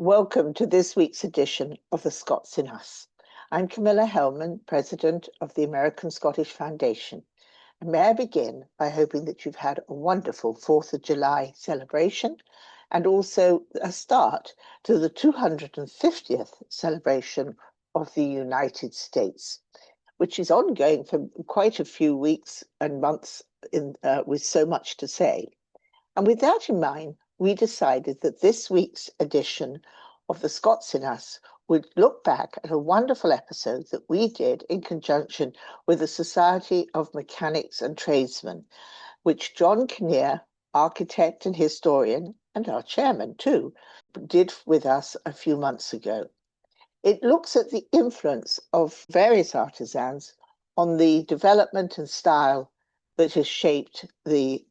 Welcome to this week's edition of the Scots in Us. I'm Camilla Hellman, President of the American Scottish Foundation. And may I begin by hoping that you've had a wonderful 4th of July celebration and also a start to the 250th celebration of the United States, which is ongoing for quite a few weeks and months with so much to say. And with that in mind, we decided that this week's edition of the Scots in Us would look back at a wonderful episode that we did in conjunction with the Society of Mechanics and Tradesmen, which John Kinnear, architect and historian, and our chairman too, did with us a few months ago. It looks at the influence of various artisans on the development and style that has shaped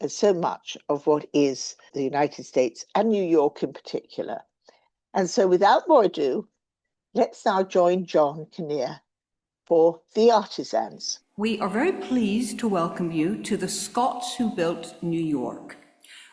so much of what is the United States and New York in particular. And so without more ado, let's now join John Kinnear for The Artisans. We are very pleased to welcome you to the Scots Who Built New York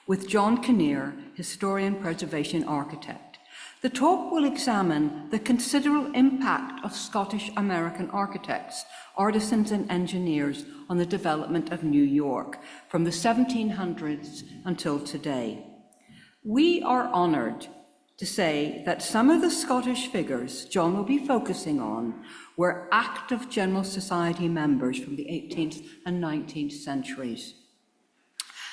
with John Kinnear, historian, preservation architect. The talk will examine the considerable impact of Scottish American architects, artisans and engineers on the development of New York from the 1700s until today. We are honoured to say that some of the Scottish figures John will be focusing on were active General Society members from the 18th and 19th centuries.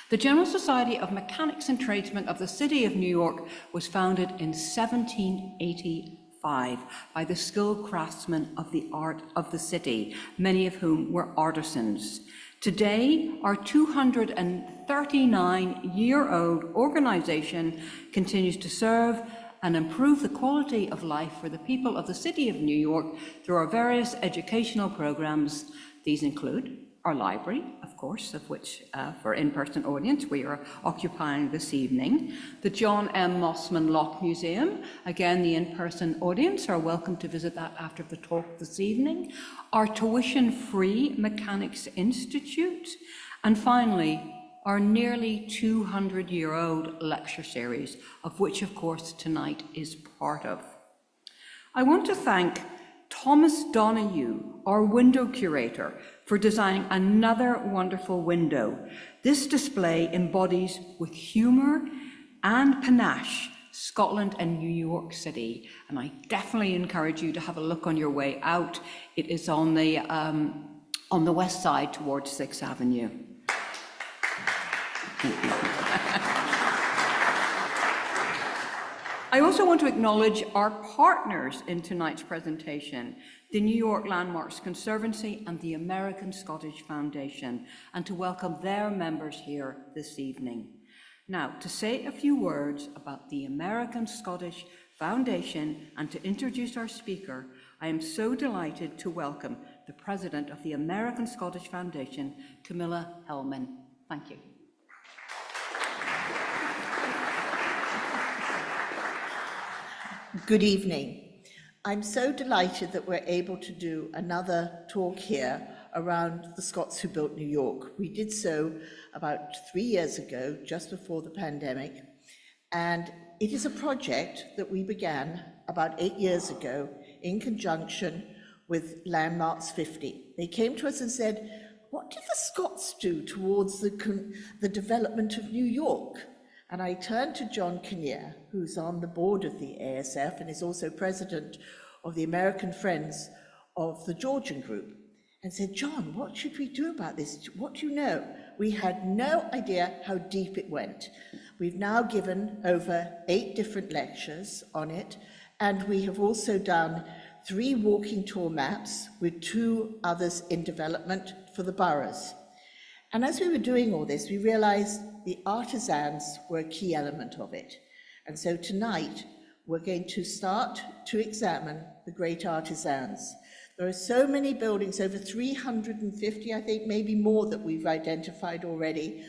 The General Society of Mechanics and Tradesmen of the City of New York was founded in 1785 by the skilled craftsmen of the art of the city, many of whom were artisans. Today, our 239-year-old organization continues to serve and improve the quality of life for the people of the City of New York through our various educational programs. These include our library, of course, of which for in-person audience we are occupying this evening, the John M. Mossman Locke Museum. Again, the in-person audience are welcome to visit that after the talk this evening, our tuition-free Mechanics Institute, and finally, our nearly 200-year-old lecture series, of which, of course, tonight is part of. I want to thank Thomas Donahue, our window curator, for designing another wonderful window. This display embodies with humour and panache Scotland and New York City, and I definitely encourage you to have a look on your way out. It is on the west side towards 6th Avenue. I also want to acknowledge our partners in tonight's presentation, the New York Landmarks Conservancy and the American Scottish Foundation, and to welcome their members here this evening. Now, to say a few words about the American Scottish Foundation and to introduce our speaker, I am so delighted to welcome the President of the American Scottish Foundation, Camilla Hellman. Thank you. Good evening. I'm so delighted that we're able to do another talk here around the Scots Who Built New York. We did so about 3 years ago, just before the pandemic, and it is a project that we began about 8 years ago in conjunction with Landmarks 50. They came to us and said, what did the Scots do towards the development of New York? And I turned to John Kinnear, who's on the board of the ASF and is also president of the American Friends of the Georgian Group, and said, John, what should we do about this? What do you know? We had no idea how deep it went. We've now given over 8 different lectures on it, and we have also done 3 walking tour maps with 2 others in development for the boroughs. And as we were doing all this, we realized the artisans were a key element of it. And so tonight, we're going to start to examine the great artisans. There are so many buildings, over 350, I think, maybe more that we've identified already,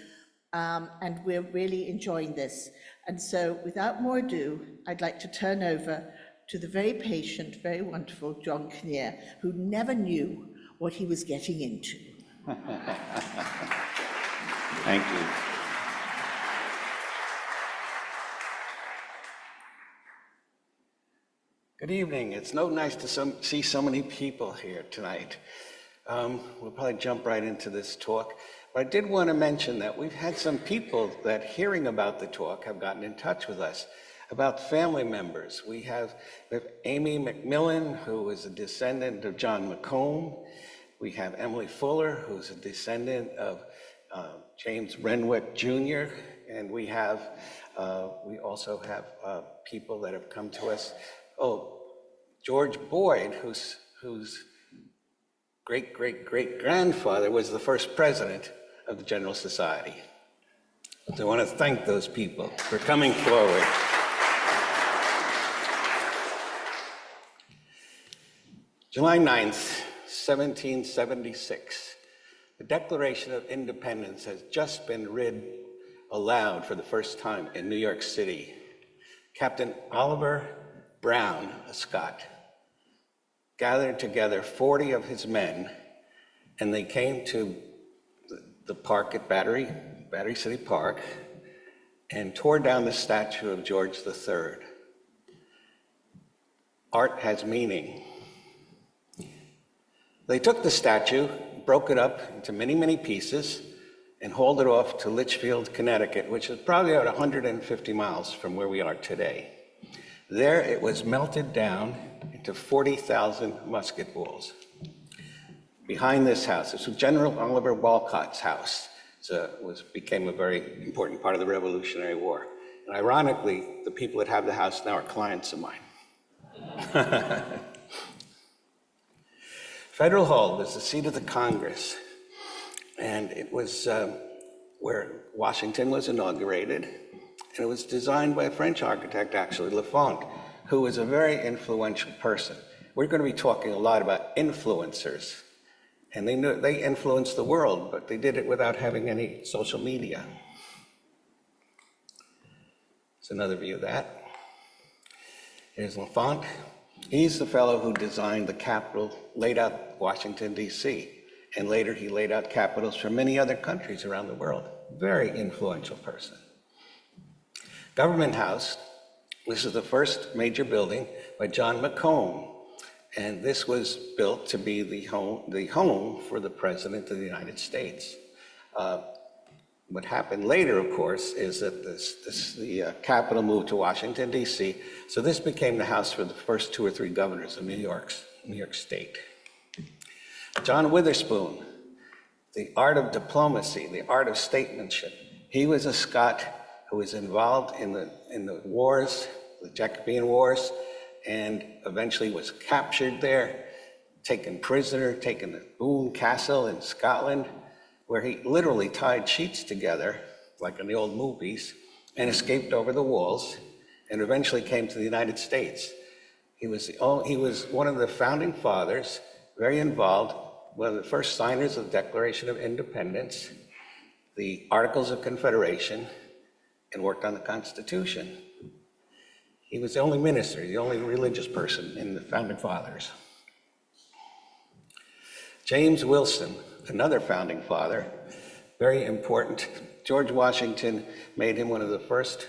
and we're really enjoying this. And so without more ado, I'd like to turn over to the very patient, very wonderful John Kinnear, who never knew what he was getting into. Thank you. Good evening. It's so nice to see so many people here tonight. We'll probably jump right into this talk. But I did want to mention that we've had some people that, hearing about the talk, have gotten in touch with us about family members. We have Amy McMillan, who is a descendant of John Macomb. We have Emily Fuller, who's a descendant of James Renwick Jr. And we also have people that have come to us. Oh, George Boyd, whose great-great-great-grandfather was the first president of the General Society. So I want to thank those people for coming forward. July 9th, 1776, the Declaration of Independence has just been read aloud for the first time in New York City. Captain Oliver Brown, a Scot, gathered together 40 of his men, and they came to the park at Battery City Park, and tore down the statue of George III. Art has meaning. They took the statue, broke it up into many, many pieces, and hauled it off to Litchfield, Connecticut, which is probably about 150 miles from where we are today. There it was melted down into 40,000 musket balls. Behind this house, this was General Oliver Walcott's house. Became a very important part of the Revolutionary War. And ironically, the people that have the house now are clients of mine. Federal Hall was the seat of the Congress, and it was where Washington was inaugurated. And it was designed by a French architect, actually, Lafont, who was a very influential person. We're going to be talking a lot about influencers. And they influenced the world, but they did it without having any social media. It's another view of that. Here's Lafont. He's the fellow who designed the Capitol, laid out Washington, D.C., and later he laid out capitals for many other countries around the world. Very influential person. Government House, this is the first major building by John Macomb, and this was built to be the home for the President of the United States. What happened later, of course, is that the capital moved to Washington, D.C., so this became the house for the first 2 or 3 governors of New York State. John Witherspoon, the art of diplomacy, the art of statesmanship. He was a Scot who was involved in the wars, the Jacobean Wars, and eventually was captured there, taken prisoner, taken to Boone Castle in Scotland, where he literally tied sheets together, like in the old movies, and escaped over the walls, and eventually came to the United States. He was one of the founding fathers, very involved, one of the first signers of the Declaration of Independence, the Articles of Confederation, and worked on the Constitution. He was the only minister, the only religious person in the founding fathers. James Wilson, another founding father, very important. George Washington made him one of the first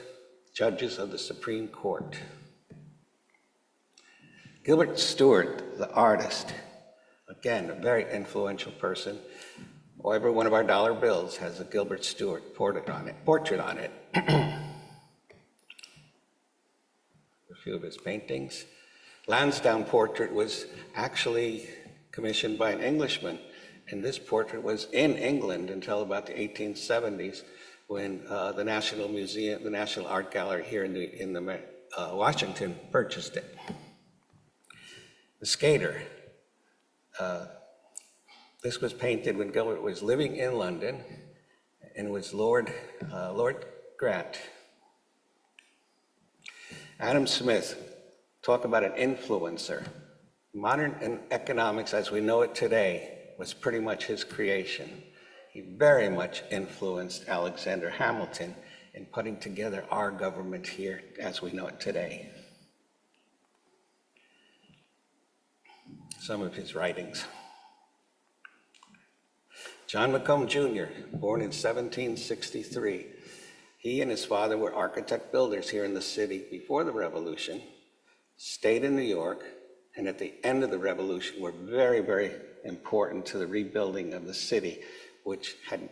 judges of the Supreme Court. Gilbert Stuart, the artist, again, a very influential person. Every one of our dollar bills has a Gilbert Stuart portrait on it. A few of his paintings. Lansdowne portrait was actually commissioned by an Englishman, and this portrait was in England until about the 1870s, when the National Museum, the National Art Gallery here in Washington purchased it. The Skater. This was painted when Gilbert was living in London, and it was Lord Grant. Adam Smith, talk about an influencer. Modern economics as we know it today was pretty much his creation. He very much influenced Alexander Hamilton in putting together our government here as we know it today. Some of his writings. John Macomb Jr., born in 1763. He and his father were architect builders here in the city before the Revolution. stayed in New York, and at the end of the revolution were very, very important to the rebuilding of the city, which had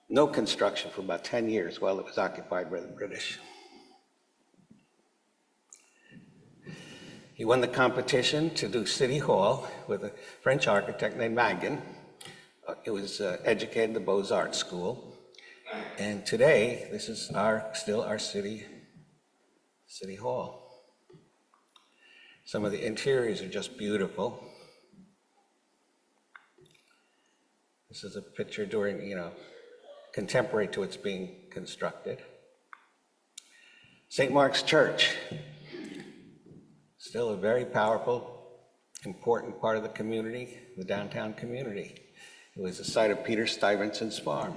no construction for about 10 years while it was occupied by the British. He won the competition to do City Hall with a French architect named Magin. He was educated at the Beaux-Arts School. And today, this is still our city hall. Some of the interiors are just beautiful. This is a picture during, contemporary to its being constructed. St. Mark's Church, still a very powerful, important part of the community, the downtown community. It was the site of Peter Stuyvesant's farm.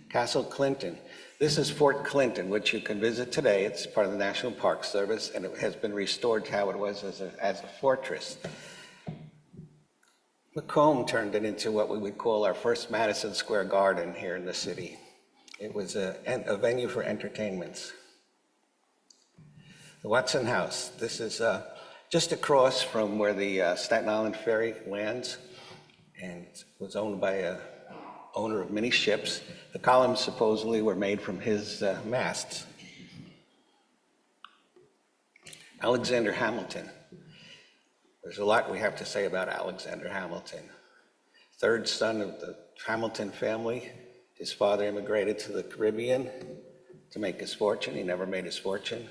Castle Clinton. This is Fort Clinton, which you can visit today. It's part of the National Park Service, and it has been restored to how it was as a fortress. Macomb turned it into what we would call our first Madison Square Garden here in the city. It was a venue for entertainments. The Watson House. This is just across from where the Staten Island Ferry lands, and it was owned by a owner of many ships. The columns supposedly were made from his masts. Alexander Hamilton. There's a lot we have to say about Alexander Hamilton. Third son of the Hamilton family. His father immigrated to the Caribbean to make his fortune. He never made his fortune.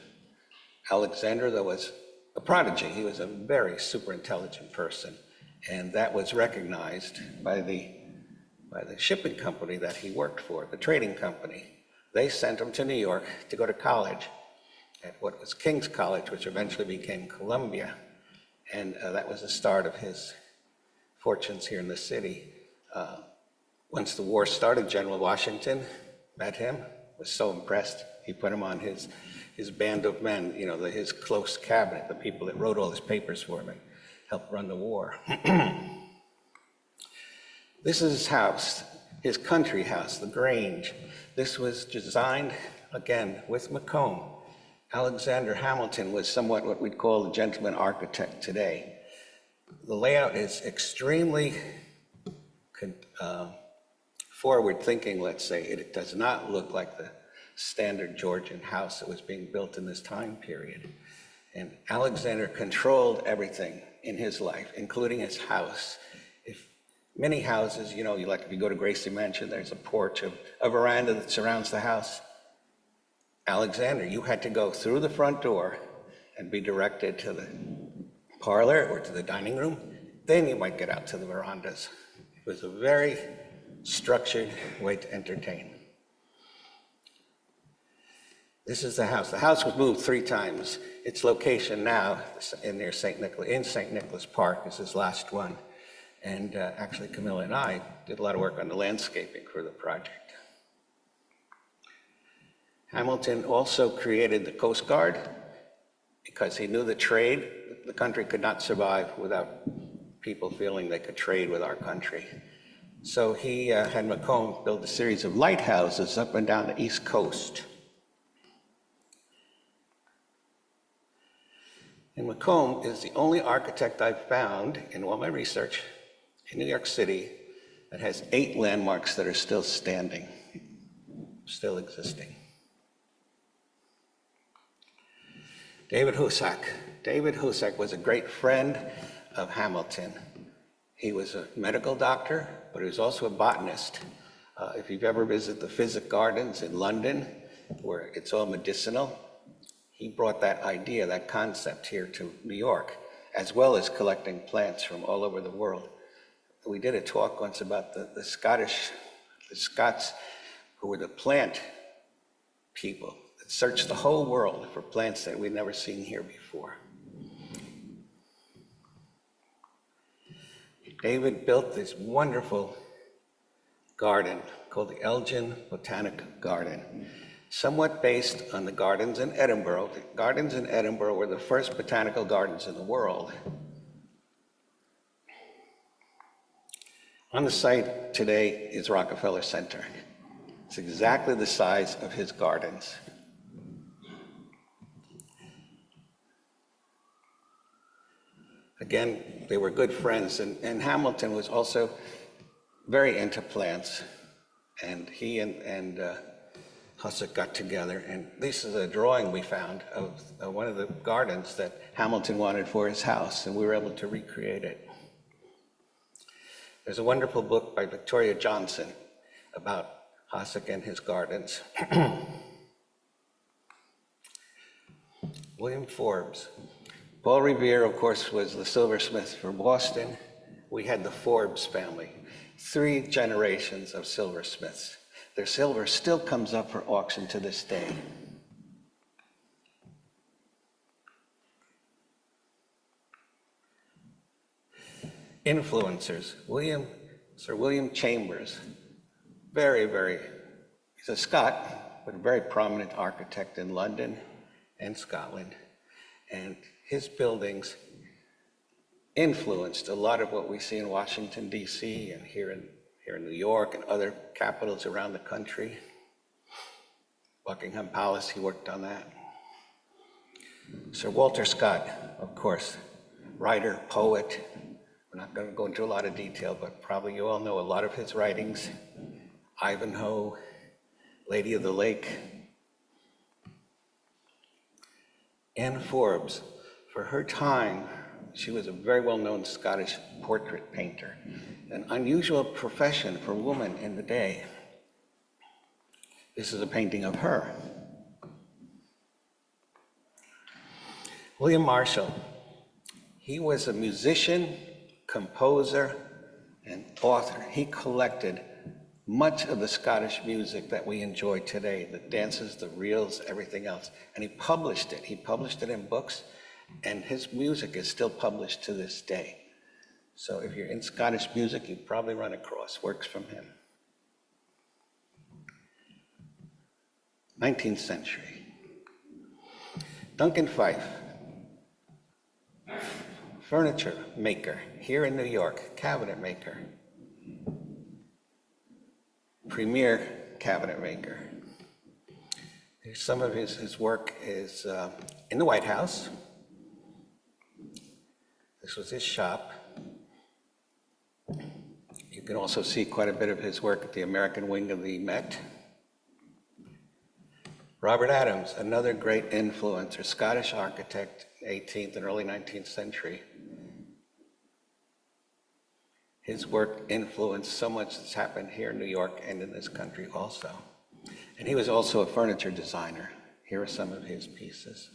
Alexander, though, was a prodigy. He was a very super intelligent person, and that was recognized by the shipping company that he worked for, the trading company. They sent him to New York to go to college at what was King's College, which eventually became Columbia. And that was the start of his fortunes here in the city. Once the war started, General Washington met him, was so impressed, he put him on his band of men, his close cabinet, the people that wrote all his papers for him and helped run the war. This is his house, his country house, the Grange. This was designed, again, with Macomb. Alexander Hamilton was somewhat what we'd call a gentleman architect today. The layout is extremely forward-thinking, let's say. It does not look like the standard Georgian house that was being built in this time period. And Alexander controlled everything in his life, including his house. Many houses, if you go to Gracie Mansion, there's a porch, a veranda that surrounds the house. Alexander, you had to go through the front door and be directed to the parlor or to the dining room. Then you might get out to the verandas. It was a very structured way to entertain. This is the house. The house was moved 3 times. Its location now in St. Nicholas Park is his last one. And actually, Camilla and I did a lot of work on the landscaping for the project. Hamilton also created the Coast Guard because he knew the trade. The country could not survive without people feeling they could trade with our country. So he had Macomb build a series of lighthouses up and down the East Coast. And Macomb is the only architect I've found in all my research in New York City that has 8 landmarks that are still standing, still existing. David Husak. David Husak was a great friend of Hamilton. He was a medical doctor, but he was also a botanist. If you've ever visited the Physic Gardens in London, where it's all medicinal, he brought that idea, that concept here to New York, as well as collecting plants from all over the world. We did a talk once about the Scots, who were the plant people that searched the whole world for plants that we'd never seen here before. David built this wonderful garden called the Elgin Botanic Garden, somewhat based on the gardens in Edinburgh. The gardens in Edinburgh were the first botanical gardens in the world. On the site today is Rockefeller Center. It's exactly the size of his gardens. Again, they were good friends, and Hamilton was also very into plants, and he and Hussick got together, and this is a drawing we found of one of the gardens that Hamilton wanted for his house, and we were able to recreate it. There's a wonderful book by Victoria Johnson about Hussick and his gardens. William Forbes. Paul Revere, of course, was the silversmith from Boston. We had the Forbes family, 3 generations of silversmiths. Their silver still comes up for auction to this day. Influencers. Sir William Chambers, he's a Scot, but a very prominent architect in London and Scotland. And his buildings influenced a lot of what we see in Washington, D.C. and here in New York and other capitals around the country. Buckingham Palace, he worked on that. Sir Walter Scott, of course, writer, poet. We're not going to go into a lot of detail, but probably you all know a lot of his writings. Ivanhoe, Lady of the Lake. Anne Forbes, for her time, she was a very well-known Scottish portrait painter, an unusual profession for a woman in the day. This is a painting of her. William Marshall, he was a musician, composer, and author. He collected much of the Scottish music that we enjoy today, the dances, the reels, everything else. And he published it. He published it in books, and his music is still published to this day. So if you're in Scottish music, you've probably run across works from him. 19th century. Duncan Fife, furniture maker here in New York, cabinet maker. Premier cabinet maker. Some of his work is in the White House. This was his shop. You can also see quite a bit of his work at the American wing of the Met. Robert Adams, another great influencer, Scottish architect, 18th and early 19th century. His work influenced so much that's happened here in New York and in this country also. And he was also a furniture designer. Here are some of his pieces.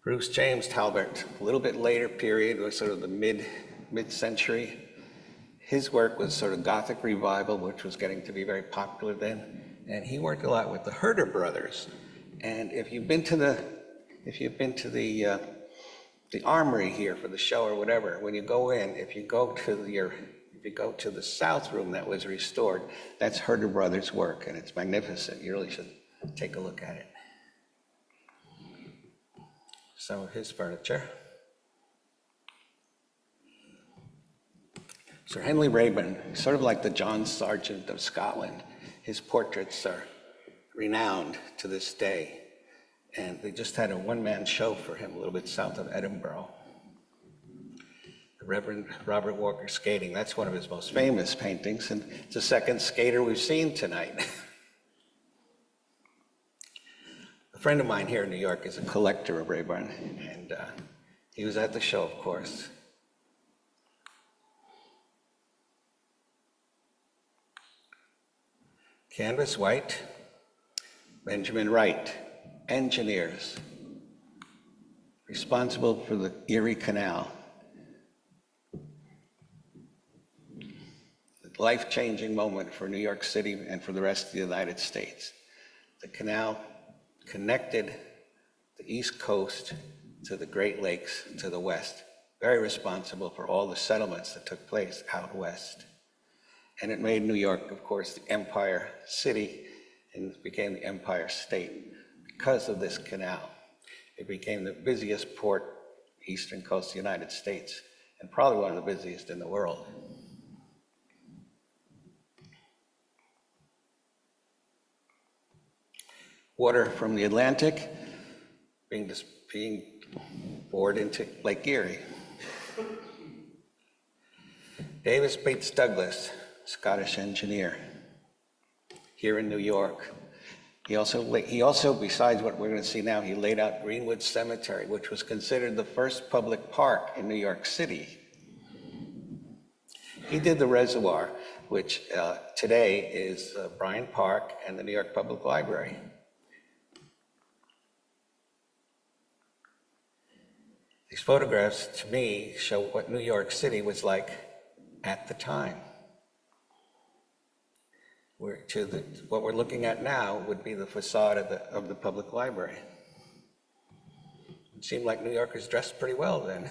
Bruce James Talbot, a little bit later period, was sort of the mid-century. His work was sort of Gothic revival, which was getting to be very popular then. And he worked a lot with the Herder brothers. And if you've been to the armory here for the show or whatever, when you go in, if you go to the south room that was restored, that's Herder brothers' work, and it's magnificent. You really should take a look at it. Some of his furniture. Sir Henry Raeburn, sort of like the John Sargent of Scotland. His portraits are renowned to this day. And they just had a one-man show for him a little bit south of Edinburgh. The Reverend Robert Walker Skating, that's one of his most famous paintings, and it's the second skater we've seen tonight. A friend of mine here in New York is a collector of Raeburn, and he was at the show, of course. Canvas White, Benjamin Wright, engineers responsible for the Erie Canal. A life-changing moment for New York City and for the rest of the United States. The canal connected the East Coast to the Great Lakes to the west. Very responsible for all the settlements that took place out west. And it made New York, of course, the Empire City, and it became the Empire State. Because of this canal, it became the busiest port, eastern coast of the United States, and probably one of the busiest in the world. water from the Atlantic being poured into Lake Erie. Davis Bates Douglas, Scottish engineer, here in New York. He also, besides what we're going to see now, he laid out Greenwood Cemetery, which was considered the first public park in New York City. He did the reservoir, which today is Bryant Park and the New York Public Library. These photographs, to me, show what New York City was like at the time. What we're looking at now would be the facade of the public library. It seemed like New Yorkers dressed pretty well then.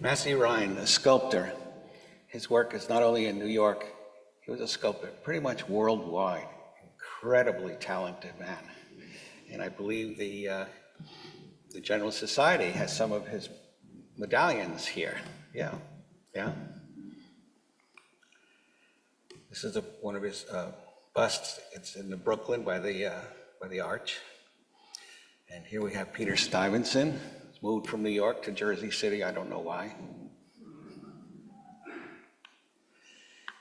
Massey Ryan, a sculptor, his work is not only in New York, he was a sculptor pretty much worldwide, incredibly talented man. And I believe the General Society has some of his medallions here. Yeah. This is one of his busts. It's in Brooklyn by the Arch. And here we have Peter Stuyvesant, moved from New York to Jersey City. I don't know why.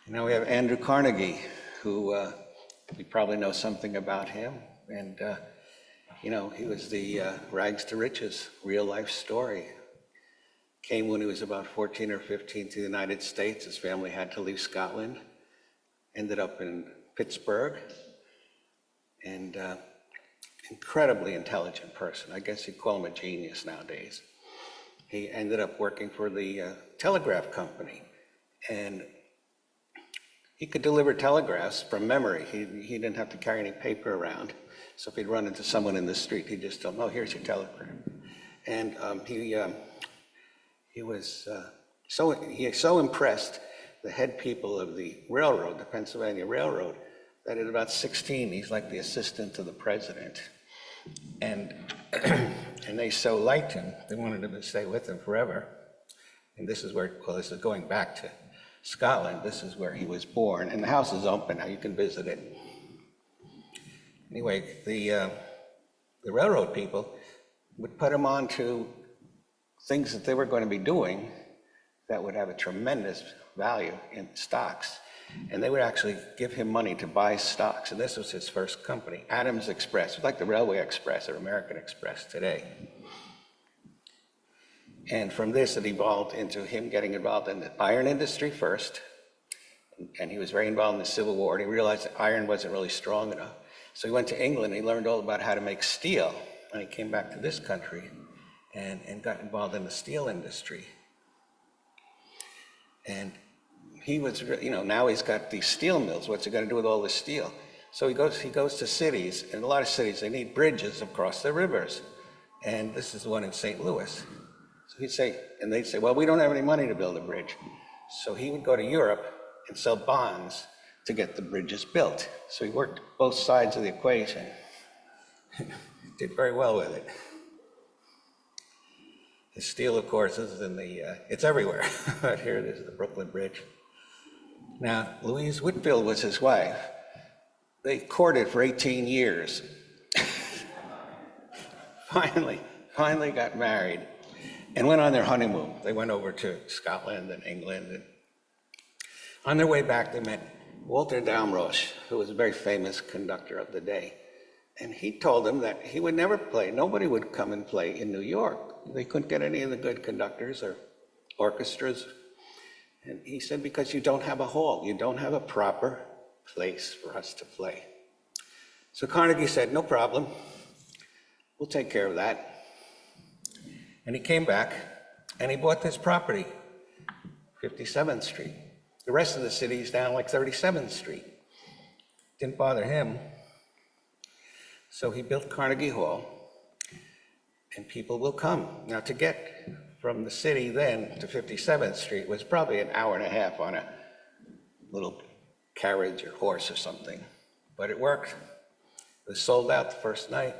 And now we have Andrew Carnegie, who you probably know something about him. And he was the rags to riches, real life story. Came when he was about 14 or 15 to the United States. His family had to leave Scotland. Ended up in Pittsburgh. And incredibly intelligent person. I guess you'd call him a genius nowadays. He ended up working for the telegraph company. And he could deliver telegraphs from memory. He didn't have to carry any paper around. So if he'd run into someone in the street, he'd just tell them, "Oh, here's your telegram." And he was so impressed the head people of the railroad, the Pennsylvania Railroad, that at about 16, he's like the assistant to the president. And they so liked him, they wanted him to stay with them forever. And this is going back to Scotland. This is where he was born. And the house is open now, you can visit it. Anyway, the railroad people would put him on to things that they were going to be doing that would have a tremendous value in stocks. And they would actually give him money to buy stocks. And this was his first company, Adams Express. It's like the Railway Express or American Express today. And from this, it evolved into him getting involved in the iron industry first. And he was very involved in the Civil War. And he realized that iron wasn't really strong enough. So he went to England and he learned all about how to make steel. And he came back to this country and got involved in the steel industry. And he was, now he's got these steel mills. What's he going to do with all this steel? So he goes to cities, and a lot of cities, they need bridges across the rivers. And this is the one in St. Louis. So they'd say, well, we don't have any money to build a bridge. So he would go to Europe and sell bonds to get the bridges built. So he worked both sides of the equation. Did very well with it. The steel, of course, is it's everywhere. But here it is, the Brooklyn Bridge. Now, Louise Whitfield was his wife. They courted for 18 years. Finally got married and went on their honeymoon. They went over to Scotland and England. And on their way back, they met Walter Damrosch, who was a very famous conductor of the day. And he told them that he would never play. Nobody would come and play in New York. They couldn't get any of the good conductors or orchestras. And he said, because you don't have a hall. You don't have a proper place for us to play. So Carnegie said, no problem. We'll take care of that. And he came back and he bought this property, 57th Street. The rest of the city is down like 37th Street. Didn't bother him. So he built Carnegie Hall, and people will come. Now, to get from the city then to 57th Street was probably an hour and a half on a little carriage or horse or something. But it worked. It was sold out the first night.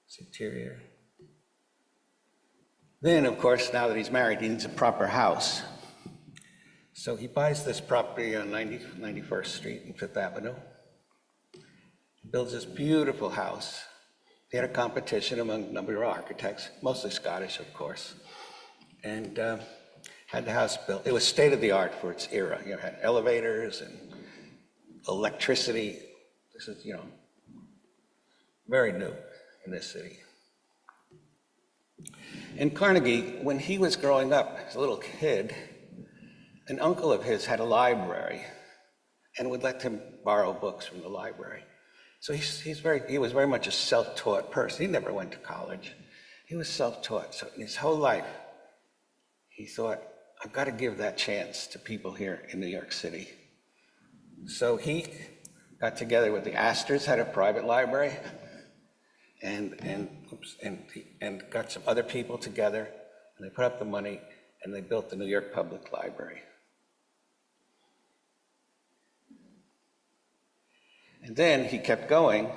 It's interior. Then, of course, now that he's married, he needs a proper house. So he buys this property on 91st Street and Fifth Avenue. He builds this beautiful house. He had a competition among a number of architects, mostly Scottish, of course, and had the house built. It was state-of-the-art for its era. You know, it had elevators and electricity. This is, very new in this city. In Carnegie, when he was growing up as a little kid, an uncle of his had a library and would let him borrow books from the library. So he was very much a self-taught person. He never went to college. He was self-taught. So in his whole life, he thought, I've got to give that chance to people here in New York City. So he got together with the Astors, had a private library, and got some other people together, and they put up the money, and they built the New York Public Library. And then he kept going,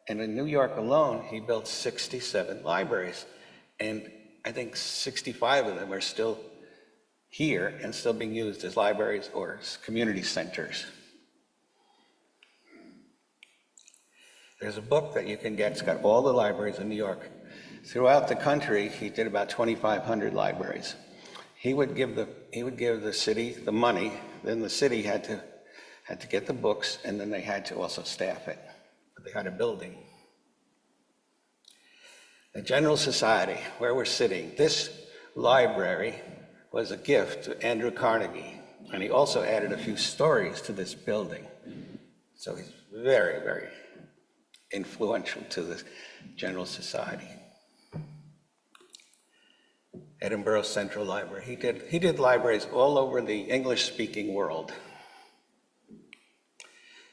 and in New York alone, he built 67 libraries. And I think 65 of them are still here and still being used as libraries or as community centers. There's a book that you can get. It's got all the libraries in New York. Throughout the country, he did about 2,500 libraries. He would give the city the money, then the city had to get the books, and then they had to also staff it. But they had a building. The General Society, where we're sitting, this library was a gift to Andrew Carnegie, and he also added a few stories to this building. So he's very, very influential to the General Society. Edinburgh Central Library. He did libraries all over the English-speaking world.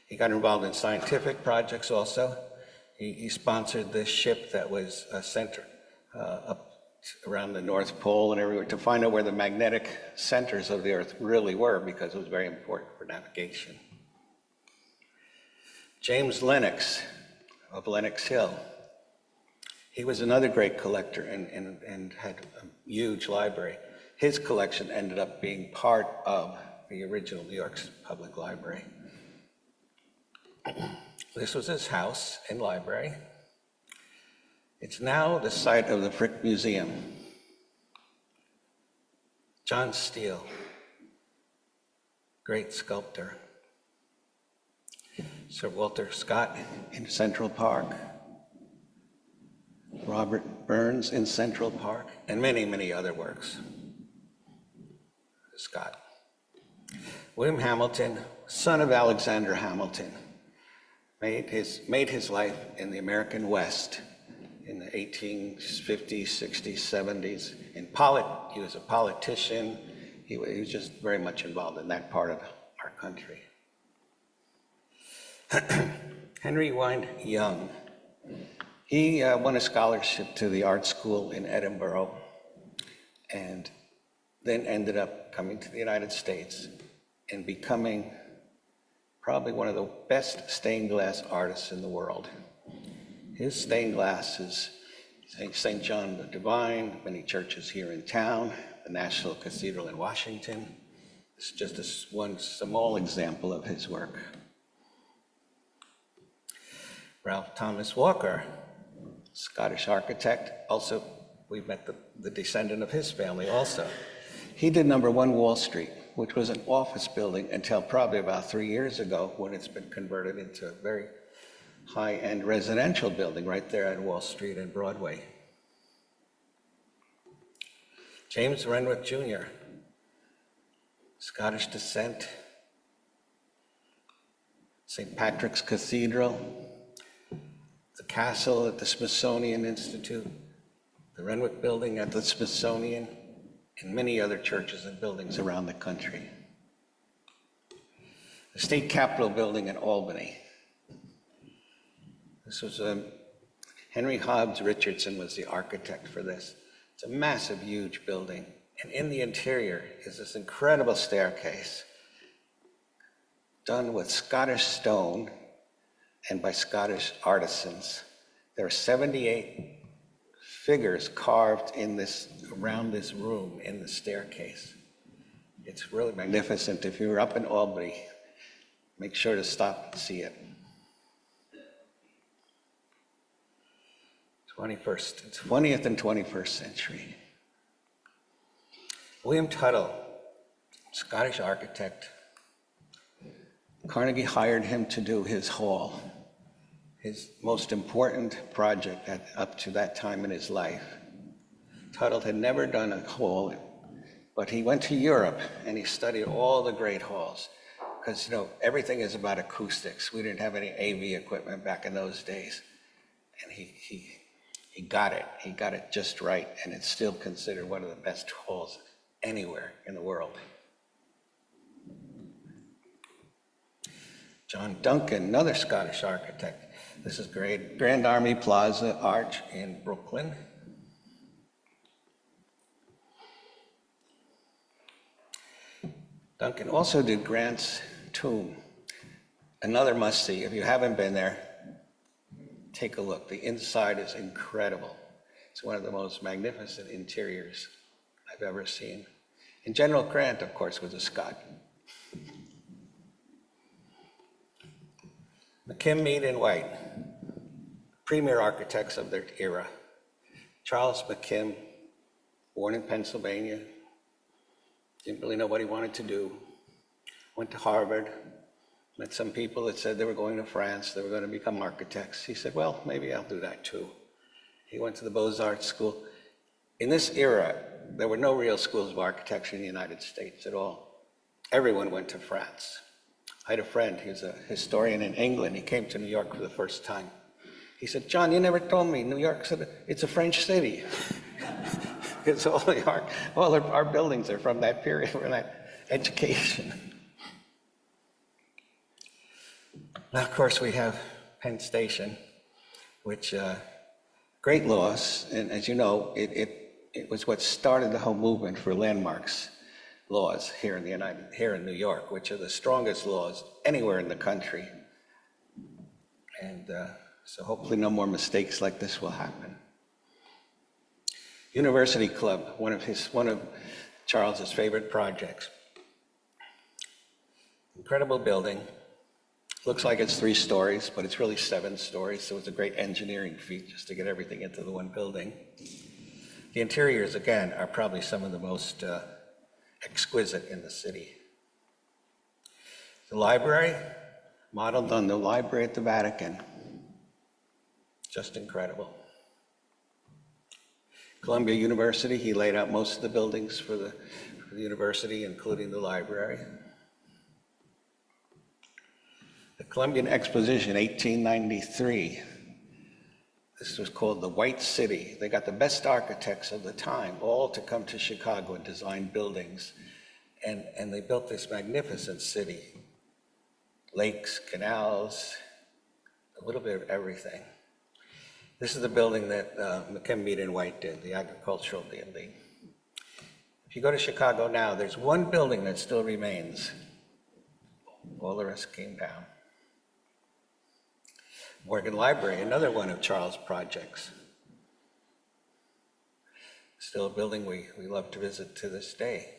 He got involved in scientific projects also. He sponsored this ship that was sent up around the North Pole and everywhere to find out where the magnetic centers of the Earth really were, because it was very important for navigation. James Lennox of Lenox Hill. He was another great collector and had a huge library. His collection ended up being part of the original New York Public Library. This was his house and library. It's now the site of the Frick Museum. John Steele, great sculptor. Sir Walter Scott in Central Park. Robert Burns in Central Park, and many, many other works. Scott. William Hamilton, son of Alexander Hamilton, made his life in the American West in the 1850s, 60s, 70s. He was a politician. He was just very much involved in that part of our country. Henry Wynne Young. He won a scholarship to the art school in Edinburgh and then ended up coming to the United States and becoming probably one of the best stained glass artists in the world. His stained glass is St. John the Divine, many churches here in town, the National Cathedral in Washington. It's just one small example of his work. Ralph Thomas Walker, Scottish architect. Also, we've met the descendant of his family also. He did number 1 Wall Street, which was an office building until probably about 3 years ago, when it's been converted into a very high-end residential building right there at Wall Street and Broadway. James Renwick Jr., Scottish descent. St. Patrick's Cathedral, the castle at the Smithsonian Institute, the Renwick Building at the Smithsonian, and many other churches and buildings around the country. The State Capitol Building in Albany. This was Henry Hobbs Richardson was the architect for this. It's a massive, huge building. And in the interior is this incredible staircase done with Scottish stone and by Scottish artisans. There are 78 figures carved in this around this room in the staircase. It's really magnificent. If you're up in Albany, make sure to stop and see it. 20th and 21st century. William Tuttle, Scottish architect. Carnegie hired him to do his hall, his most important project up to that time in his life. Tuttle had never done a hall, but he went to Europe and he studied all the great halls, because everything is about acoustics. We didn't have any AV equipment back in those days, and he got it. He got it just right, and it's still considered one of the best halls anywhere in the world. John Duncan, another Scottish architect. This is Grand Army Plaza Arch in Brooklyn. Duncan also did Grant's tomb. Another must-see. If you haven't been there, take a look. The inside is incredible. It's one of the most magnificent interiors I've ever seen. And General Grant, of course, was a Scot. McKim, Mead, and White, premier architects of their era. Charles McKim, born in Pennsylvania, didn't really know what he wanted to do. Went to Harvard, met some people that said they were going to France, they were going to become architects. He said, well, maybe I'll do that too. He went to the Beaux-Arts school. In this era, there were no real schools of architecture in the United States at all. Everyone went to France. I had a friend, he was a historian in England. He came to New York for the first time. He said, John, you never told me New York, it's a French city. Because all our buildings are from that period, from that education. Now, of course, we have Penn Station, which, great loss, and as you know, it was what started the whole movement for landmarks laws here in New York, which are the strongest laws anywhere in the country. And so hopefully no more mistakes like this will happen. University Club, one of Charles's favorite projects. Incredible building. Looks like it's 3 stories, but it's really 7 stories, so it's a great engineering feat just to get everything into the one building. The interiors, again, are probably some of the most exquisite in the city. The library, modeled on the library at the Vatican. Just incredible. Columbia University, he laid out most of the buildings for the university, including the library. The Columbian Exposition, 1893. This was called the White City. They got the best architects of the time, all to come to Chicago and design buildings. And they built this magnificent city. Lakes, canals, a little bit of everything. This is the building that McKim, Mead, and White did, the agricultural building. If you go to Chicago now, there's one building that still remains. All the rest came down. Morgan Library, another one of Charles' projects. Still a building we love to visit to this day.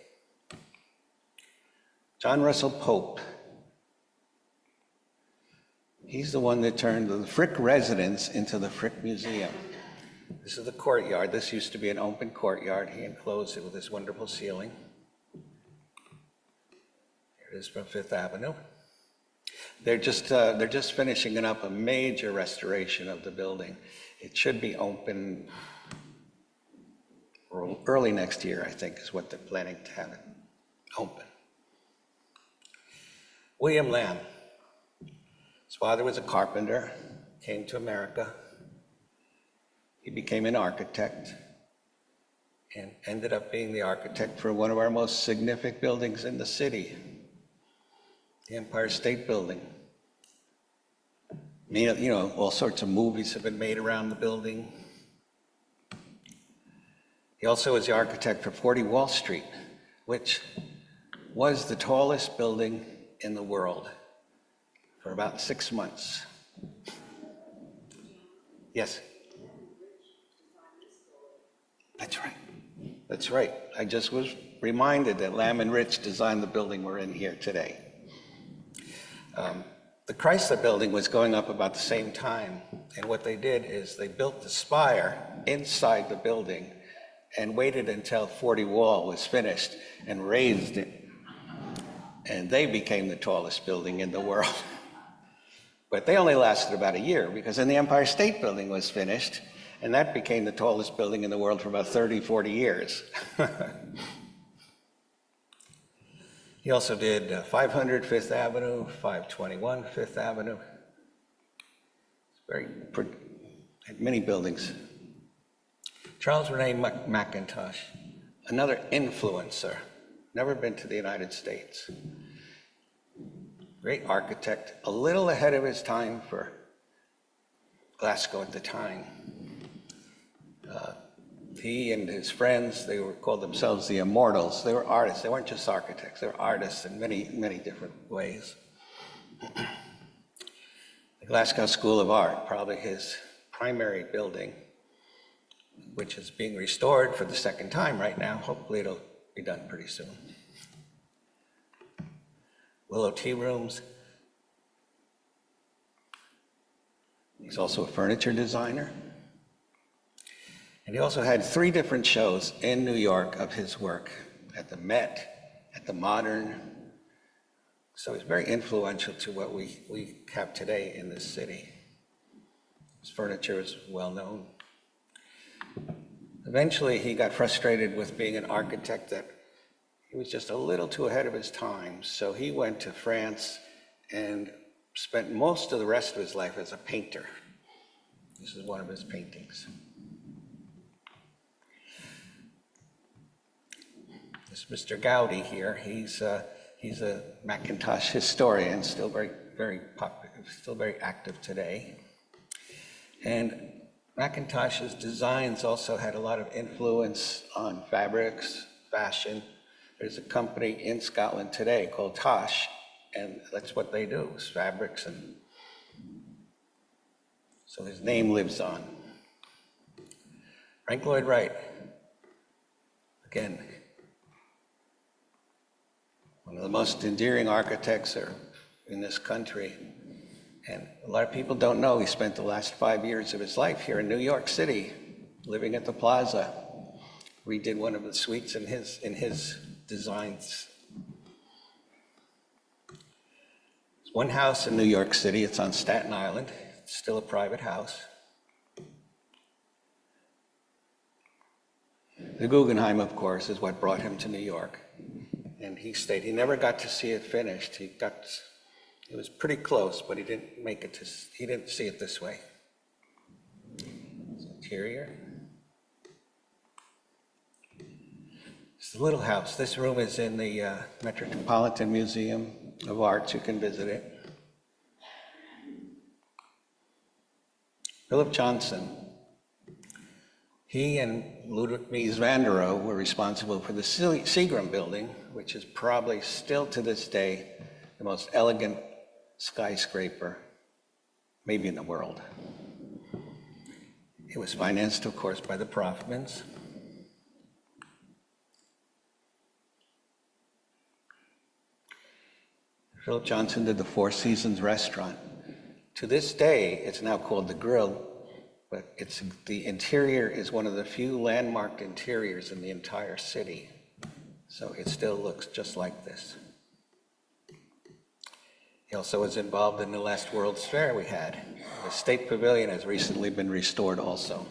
John Russell Pope. He's the one that turned the Frick residence into the Frick Museum. This is the courtyard. This used to be an open courtyard. He enclosed it with this wonderful ceiling. Here it is from Fifth Avenue. They're just finishing up a major restoration of the building. It should be open early next year, I think, is what they're planning to have it open. William Lamb. His father was a carpenter, came to America. He became an architect and ended up being the architect for one of our most significant buildings in the city, the Empire State Building. All sorts of movies have been made around the building. He also was the architect for 40 Wall Street, which was the tallest building in the world for about 6 months. Yes? That's right. That's right. I just was reminded that Lamb and Rich designed the building we're in here today. The Chrysler building was going up about the same time, and what they did is they built the spire inside the building and waited until 40 Wall was finished and raised it, and they became the tallest building in the world. But they only lasted about a year, because then the Empire State Building was finished, and that became the tallest building in the world for about 30, 40 years. He also did 500 Fifth Avenue, 521 Fifth Avenue. Had many buildings. Charles Rene McIntosh, another influencer, never been to the United States. Great architect, a little ahead of his time for Glasgow at the time. He and his friends, they called themselves the Immortals. They were artists. They weren't just architects. They were artists in many, many different ways. The Glasgow School of Art, probably his primary building, which is being restored for the second time right now. Hopefully it'll be done pretty soon. Willow Tea Rooms. He's also a furniture designer. And he also had 3 different shows in New York of his work, at the Met, at the Modern. So he's very influential to what we have today in this city. His furniture is well known. Eventually, he got frustrated with being an architect, that he was just a little too ahead of his time. So he went to France and spent most of the rest of his life as a painter. This is one of his paintings. This Mr. Gowdy here, he's a Macintosh historian, still very popular, still very active today. And Macintosh's designs also had a lot of influence on fabrics, fashion. There's a company in Scotland today called Tosh, and that's what they do, is fabrics, and so his name lives on. Frank Lloyd Wright, again, one of the most endearing architects in this country. And a lot of people don't know he spent the last 5 years of his life here in New York City, living at the Plaza. We did one of the suites in his designs. There's one house in New York City, it's on Staten Island. It's still a private house. The Guggenheim, of course, is what brought him to New York. And he stayed. He never got to see it finished. It was pretty close, but he didn't make it he didn't see it this way. It's interior. It's a little house. This room is in the Metropolitan Museum of Art. You can visit it. Philip Johnson. He and Ludwig Mies van der Rohe were responsible for the Seagram building, which is probably still to this day the most elegant skyscraper, maybe in the world. It was financed, of course, by the Profitmans. Philip Johnson did the Four Seasons restaurant. To this day, it's now called The Grill, but the interior is one of the few landmarked interiors in the entire city. So it still looks just like this. He also was involved in the last World's Fair we had. The State Pavilion has recently been restored also.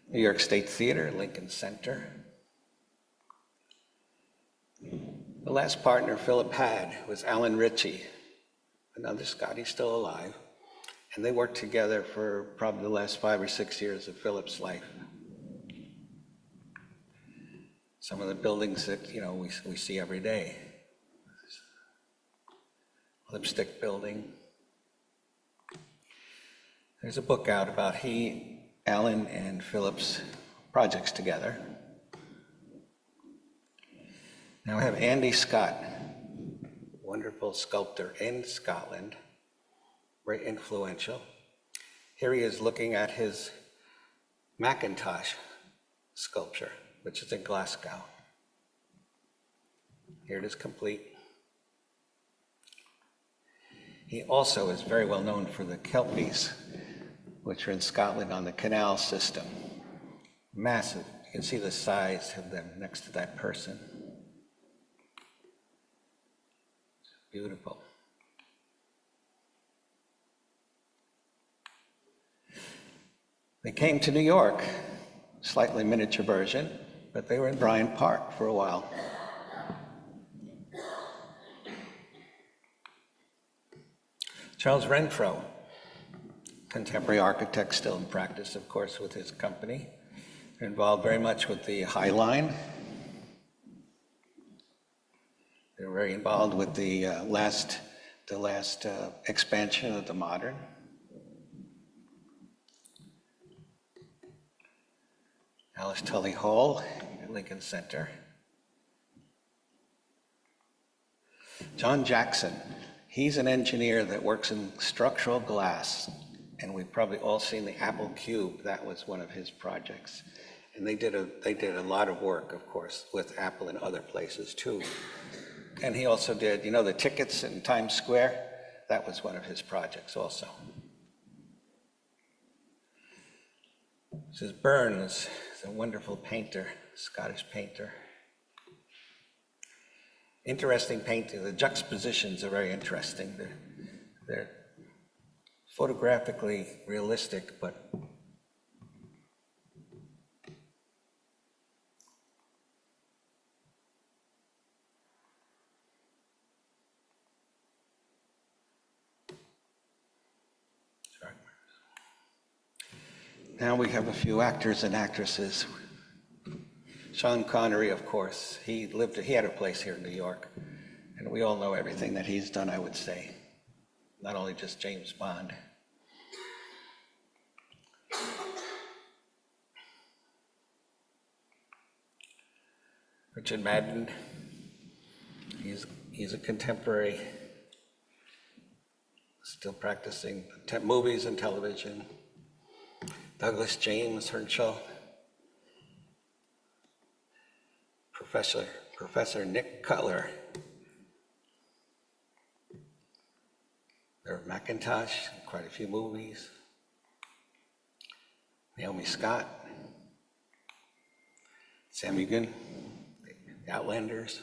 New York State Theater, Lincoln Center. The last partner Philip had was Alan Ritchie, another Scot, he's still alive. And they worked together for probably the last 5 or 6 years of Philip's life. Some of the buildings that we see every day. Lipstick Building. There's a book out about Alan and Philip's projects together. Now I have Andy Scott, wonderful sculptor in Scotland, very influential. Here he is looking at his Macintosh sculpture, which is in Glasgow. Here it is complete. He also is very well known for the Kelpies, which are in Scotland on the canal system. Massive. You can see the size of them next to that person. Beautiful. They came to New York, slightly miniature version, but they were in Bryant Park for a while. Charles Renfro, contemporary architect, still in practice, of course, with his company. They're involved very much with the High Line. They're very involved with the last expansion of the Modern. Alice Tully Hall at Lincoln Center. John Jackson, he's an engineer that works in structural glass, and we've probably all seen the Apple Cube. That was one of his projects. And they did a lot of work, of course, with Apple and other places too. And he also did, you know, the tickets in Times Square? That was one of his projects also. This is Burns, he's a wonderful painter, Scottish painter. Interesting painting. The juxtapositions are very interesting. They're photographically realistic, but now we have a few actors and actresses. Sean Connery, of course, he had a place here in New York, and we all know everything that he's done, I would say. Not only just James Bond. Richard Madden, he's a contemporary, still practicing movies and television. Douglas James Herschel, Professor Nick Cutler, Irv McIntosh, quite a few movies. Naomi Scott, Sam Egan, The Outlanders.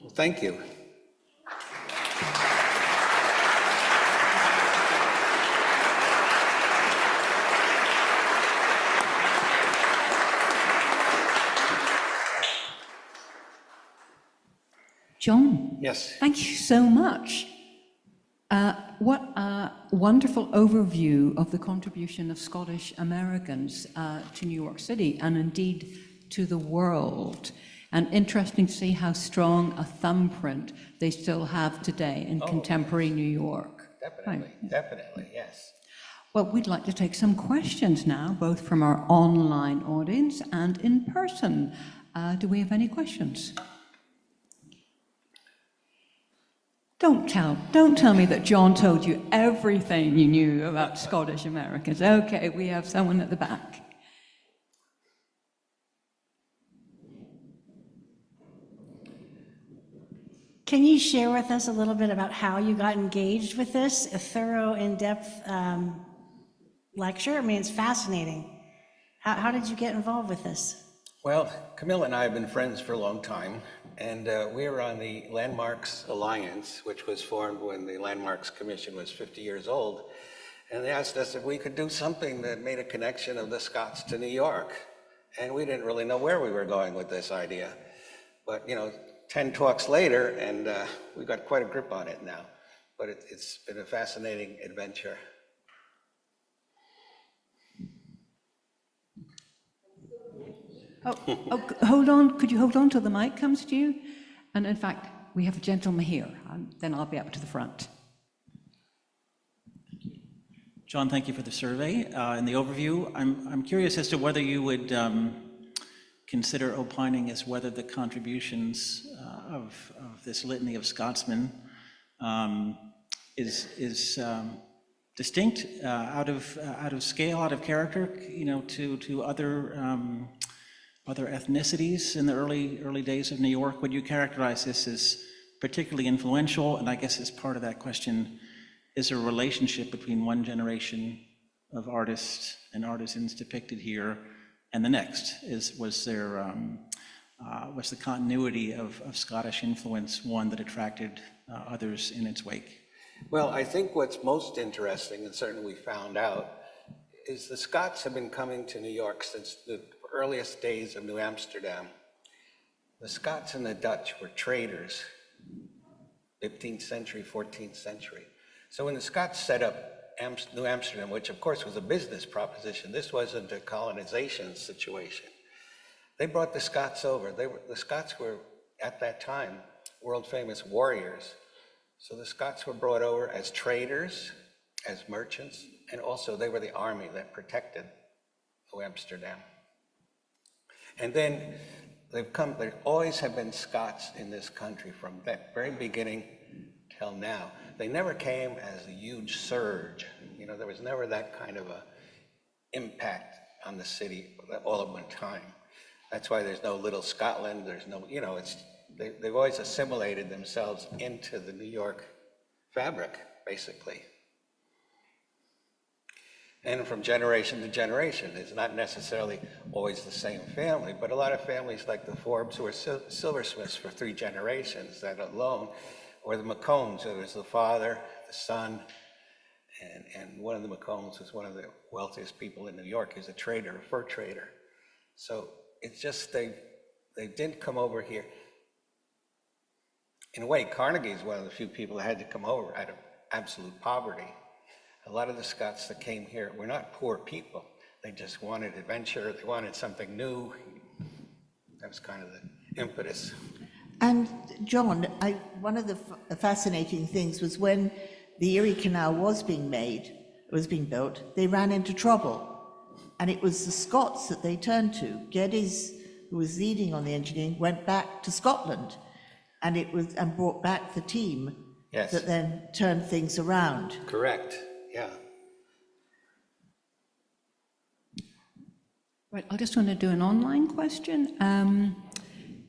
Well, thank you. John? Yes. Thank you so much. What a wonderful overview of the contribution of Scottish Americans to New York City and indeed to the world. And interesting to see how strong a thumbprint they still have today in contemporary New York. Definitely, yes. Well, we'd like to take some questions now, both from our online audience and in person. Do we have any questions? Don't tell me that John told you everything you knew about Scottish Americans. Okay, we have someone at the back. Can you share with us a little bit about how you got engaged with this? A thorough, in-depth lecture? I mean, it's fascinating. How did you get involved with this? Well, Camilla and I have been friends for a long time, and we were on the Landmarks Alliance, which was formed when the Landmarks Commission was 50 years old, and they asked us if we could do something that made a connection of the Scots to New York, and we didn't really know where we were going with this idea. But, 10 talks later, and we've got quite a grip on it now, but it's been a fascinating adventure. Hold on. Could you hold on till the mic comes to you? And in fact, we have a gentleman here, and then I'll be up to the front. John, thank you for the survey and the overview. I'm curious as to whether you would consider opining as whether the contributions of this litany of Scotsmen is distinct, out of scale, out of character, to other ethnicities in the early days of New York? Would you characterize this as particularly influential? And I guess as part of that question, is there a relationship between one generation of artists and artisans depicted here and the next? Was the continuity of Scottish influence one that attracted others in its wake? Well, I think what's most interesting, and certainly we found out, is the Scots have been coming to New York since the earliest days of New Amsterdam. The Scots and the Dutch were traders, 15th century, 14th century. So when the Scots set up New Amsterdam, which of course was a business proposition, this wasn't a colonization situation. They brought the Scots over. The Scots were, at that time, world famous warriors. So the Scots were brought over as traders, as merchants, and also they were the army that protected New Amsterdam. And then there always have been Scots in this country from that very beginning till now. They never came as a huge surge. There was never that kind of a impact on the city all at one time. That's why there's no little Scotland, there's no, they've always assimilated themselves into the New York fabric, basically. And from generation to generation, it's not necessarily always the same family, but a lot of families like the Forbes who were silversmiths for 3 generations, that alone, or the McCombs, it was the father, the son, and one of the McCombs was one of the wealthiest people in New York. He's a trader, a fur trader. So it's just they didn't come over here. In a way, Carnegie is one of the few people that had to come over out of absolute poverty. A lot of the Scots that came here were not poor people. They just wanted adventure. They wanted something new. That was kind of the impetus. And John, one of the fascinating things was when the Erie Canal was being built, they ran into trouble. And it was the Scots that they turned to. Geddes, who was leading on the engineering, went back to Scotland and brought back the team. Yes. That then turned things around. Correct, yeah. Right, I just want to do an online question.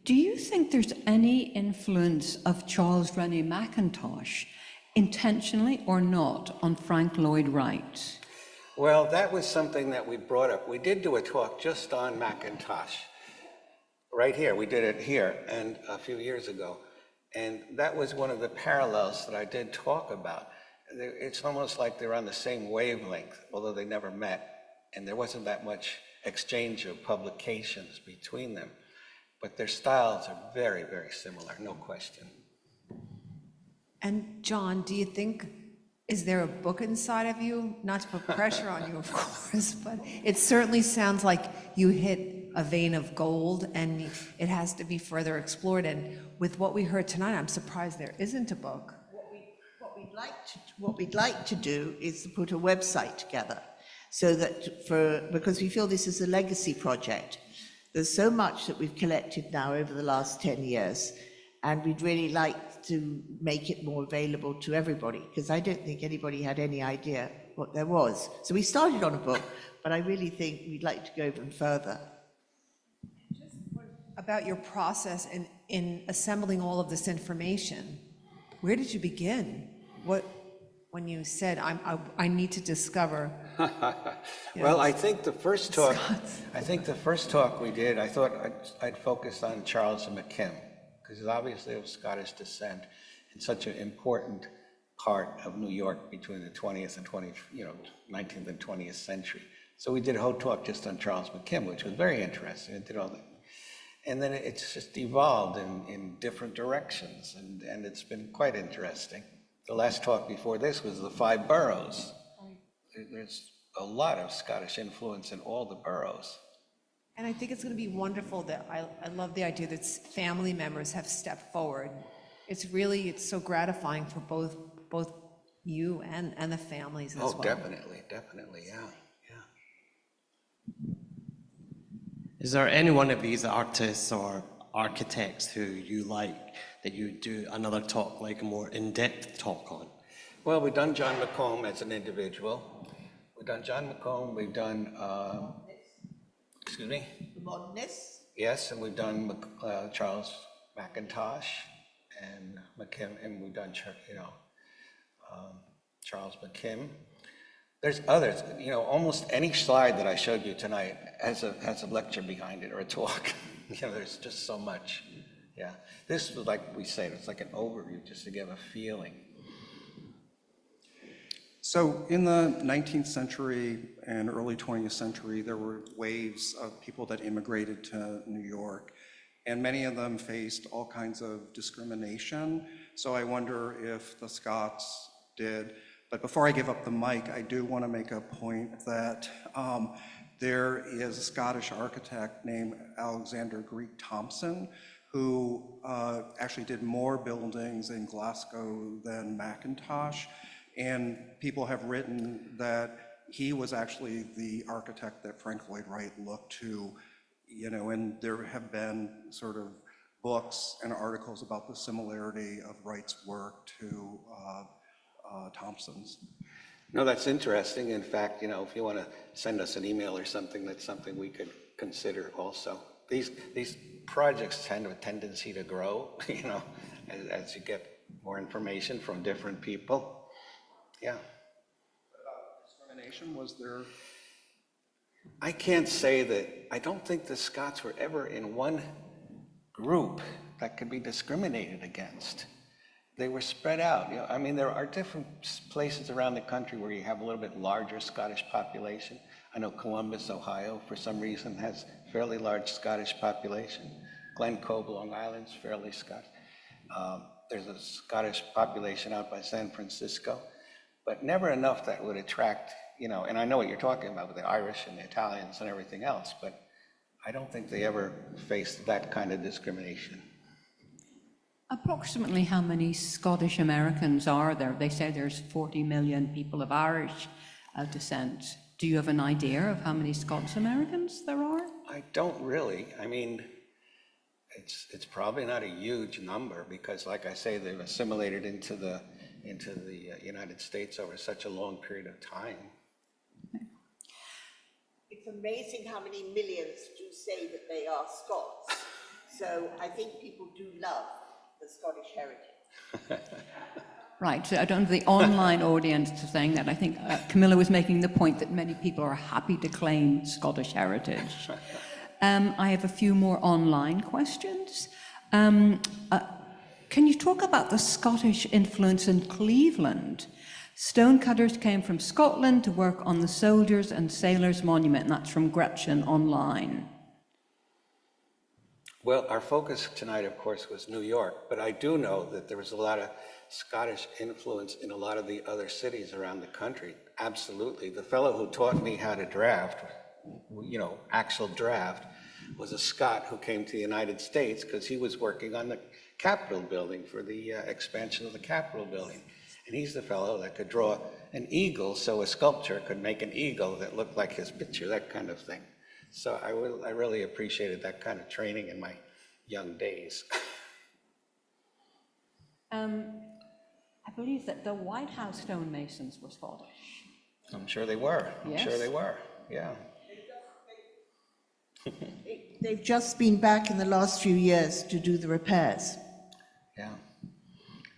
Do you think there's any influence of Charles Rennie Mackintosh, intentionally or not, on Frank Lloyd Wright? Well, that was something that we brought up. We did do a talk just on Mackintosh, right here. We did it here and a few years ago. And that was one of the parallels that I did talk about. It's almost like they're on the same wavelength, although they never met. And there wasn't that much exchange of publications between them. But their styles are very, very similar, no question. And John, do you think, is there a book inside of you? Not to put pressure on you, of course, but it certainly sounds like you hit a vein of gold and it has to be further explored. And with what we heard tonight, I'm surprised there isn't a book. What we'd like to do is to put a website together so that because we feel this is a legacy project. There's so much that we've collected now over the last 10 years, and we'd really like to make it more available to everybody, because I don't think anybody had any idea what there was. So we started on a book, but I really think we'd like to go even further. Just about your process in assembling all of this information, where did you begin? When you said, I need to discover. Well, I think the first talk we did, I thought I'd focus on Charles McKim, because he's obviously of Scottish descent and such an important part of New York between the 20th and 19th and 20th century. So we did a whole talk just on Charles McKim, which was very interesting. It did all that. And then it's just evolved in different directions, and it's been quite interesting. The last talk before this was the 5 boroughs. There's a lot of Scottish influence in all the boroughs. And I think it's going to be wonderful that I love the idea that family members have stepped forward. It's so gratifying for both you and the families as well. Oh, definitely, yeah. Is there any one of these artists or architects who you like that you do another talk, like a more in-depth talk on? Well, we've done John McComb as an individual. We've done John McComb, we've done, excuse me? The modernists. Yes, and we've done Charles McIntosh and McKim, and we've done, Charles McKim. There's others, almost any slide that I showed you tonight has a lecture behind it or a talk. There's just so much. Yeah, this was like we said, it's like an overview just to give a feeling. So in the 19th century and early 20th century, there were waves of people that immigrated to New York, and many of them faced all kinds of discrimination. So I wonder if the Scots did. But before I give up the mic, I do want to make a point that there is a Scottish architect named Alexander Greek Thompson who actually did more buildings in Glasgow than Mackintosh. And people have written that he was actually the architect that Frank Lloyd Wright looked to, and there have been sort of books and articles about the similarity of Wright's work to Thompson's. No, that's interesting. In fact, if you want to send us an email or something, that's something we could consider also. These projects have a tendency to grow, as you get more information from different people. Yeah. Discrimination, was there? I can't say that. I don't think the Scots were ever in one group that could be discriminated against. They were spread out. There are different places around the country where you have a little bit larger Scottish population. I know Columbus, Ohio, for some reason, has fairly large Scottish population. Glen Cove, Long Island's fairly Scottish. There's a Scottish population out by San Francisco, but never enough that would attract, and I know what you're talking about with the Irish and the Italians and everything else, but I don't think they ever faced that kind of discrimination. Approximately how many Scottish Americans are there? They say there's 40 million people of Irish descent. Do you have an idea of how many Scots Americans there are? I don't really. It's probably not a huge number because, like I say, they've assimilated into the United States over such a long period of time. It's amazing how many millions do say that they are Scots. So I think people do love the Scottish heritage. Right, so I don't know the online audience to saying that. I think Camilla was making the point that many people are happy to claim Scottish heritage. I have a few more online questions. Can you talk about the Scottish influence in Cleveland? Stonecutters came from Scotland to work on the Soldiers and Sailors Monument, and that's from Gretchen online. Well, our focus tonight, of course, was New York, but I do know that there was a lot of Scottish influence in a lot of the other cities around the country. Absolutely. The fellow who taught me how to draft, actual draft, was a Scot who came to the United States because he was working on the Capitol building for the expansion of the Capitol building. And he's the fellow that could draw an eagle so a sculpture could make an eagle that looked like his picture, that kind of thing. So I really appreciated that kind of training in my young days. I believe that the White House stonemasons were Scottish. I'm sure they were. Yes. I'm sure they were, yeah. They've just been back in the last few years to do the repairs. Yeah.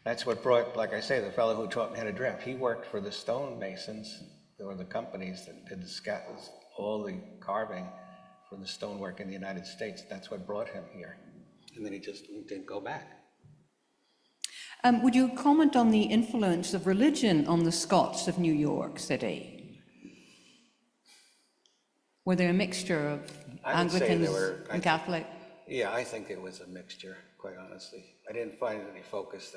That's what brought, like I say, the fellow who taught me how to draft. He worked for the stonemasons. There were the companies that did all the carving for the stonework in the United States. That's what brought him here. And then he just didn't go back. Would you comment on the influence of religion on the Scots of New York City? Were there a mixture of Anglicans and Catholic? Yeah, I think it was a mixture, quite honestly. I didn't find any focus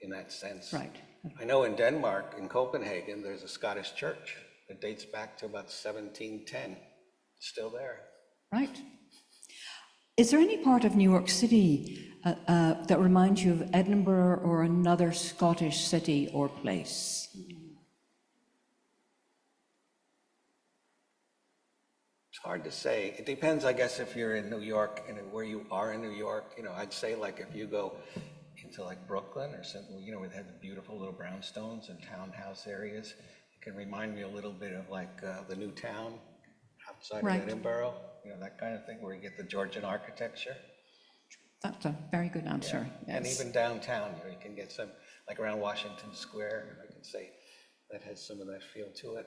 in that sense. Right. I know in Denmark, in Copenhagen, there's a Scottish church that dates back to about 1710. It's still there. Right. Is there any part of New York City that reminds you of Edinburgh or another Scottish city or place? It's hard to say. It depends, I guess, if you're in New York and where you are in New York. I'd say like if you go into like Brooklyn or something, you know, where they have the beautiful little brownstones and townhouse areas. It can remind me a little bit of like the new town outside Right. of Edinburgh, you know, that kind of thing, where you get the Georgian architecture. That's a very good answer, Yeah. And yes. even downtown, you know, you can get some, like around Washington Square, I can say that has some of that feel to it.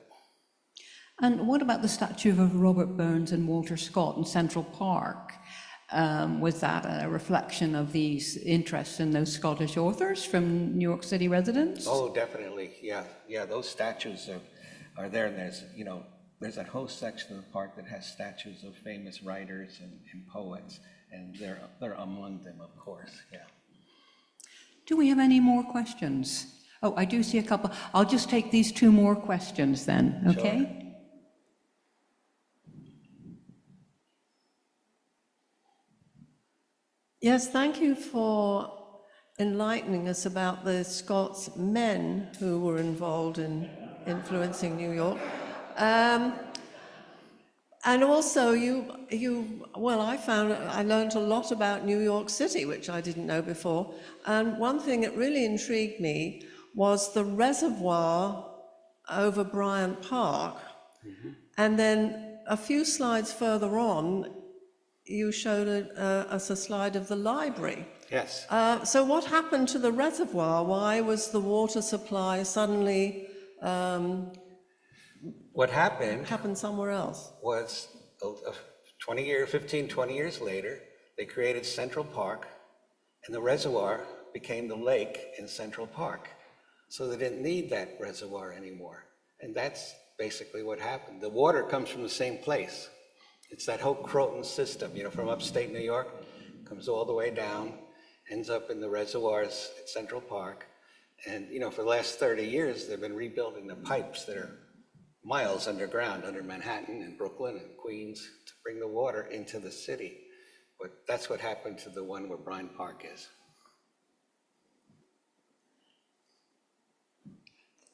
And what about the statue of Robert Burns and Walter Scott in Central Park? Was that a reflection of these interests in those Scottish authors from New York City residents? Oh, definitely, yeah, yeah, those statues are there, and there's, you know, there's that whole section of the park that has statues of famous writers and poets, and they're among them, of course, yeah. Do we have any more questions? Oh, I do see a couple. I'll just take these two more questions then, okay? Sure. Yes, thank you for enlightening us about the Scots men who were involved in influencing New York. And also, I learned a lot about New York City, which I didn't know before. And one thing that really intrigued me was the reservoir over Bryant Park. Mm-hmm. And then a few slides further on, you showed us a slide of the library. Yes. So what happened to the reservoir? Why was the water supply suddenly What happened somewhere else? was 20 years later, they created Central Park, and the reservoir became the lake in Central Park. So they didn't need that reservoir anymore. And that's basically what happened. The water comes from the same place. It's that whole Croton system, you know, from upstate New York, comes all the way down, ends up in the reservoirs at Central Park. And, you know, for the last 30 years, they've been rebuilding the pipes that are miles underground, under Manhattan and Brooklyn and Queens, to bring the water into the city. But that's what happened to the one where Bryant Park is.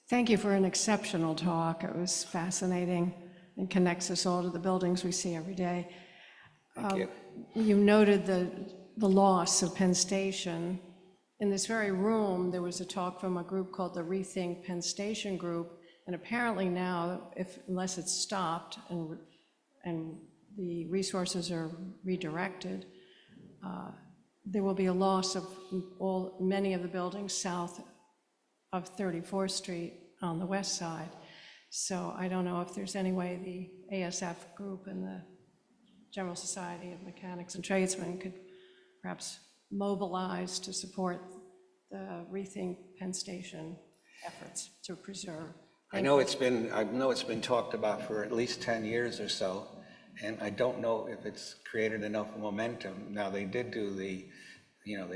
Thank you for an exceptional talk. It was fascinating and connects us all to the buildings we see every day. Thank you. You noted the loss of Penn Station. In this very room, there was a talk from a group called the Rethink Penn Station Group, and apparently now, unless it's stopped and the resources are redirected, there will be a loss of many of the buildings south of 34th Street on the west side. So I don't know if there's any way the ASF group and the General Society of Mechanics and Tradesmen could perhaps mobilize to support the Rethink Penn Station efforts to preserve. I know it's been talked about for at least 10 years or so, and I don't know if it's created enough momentum. Now, they did do they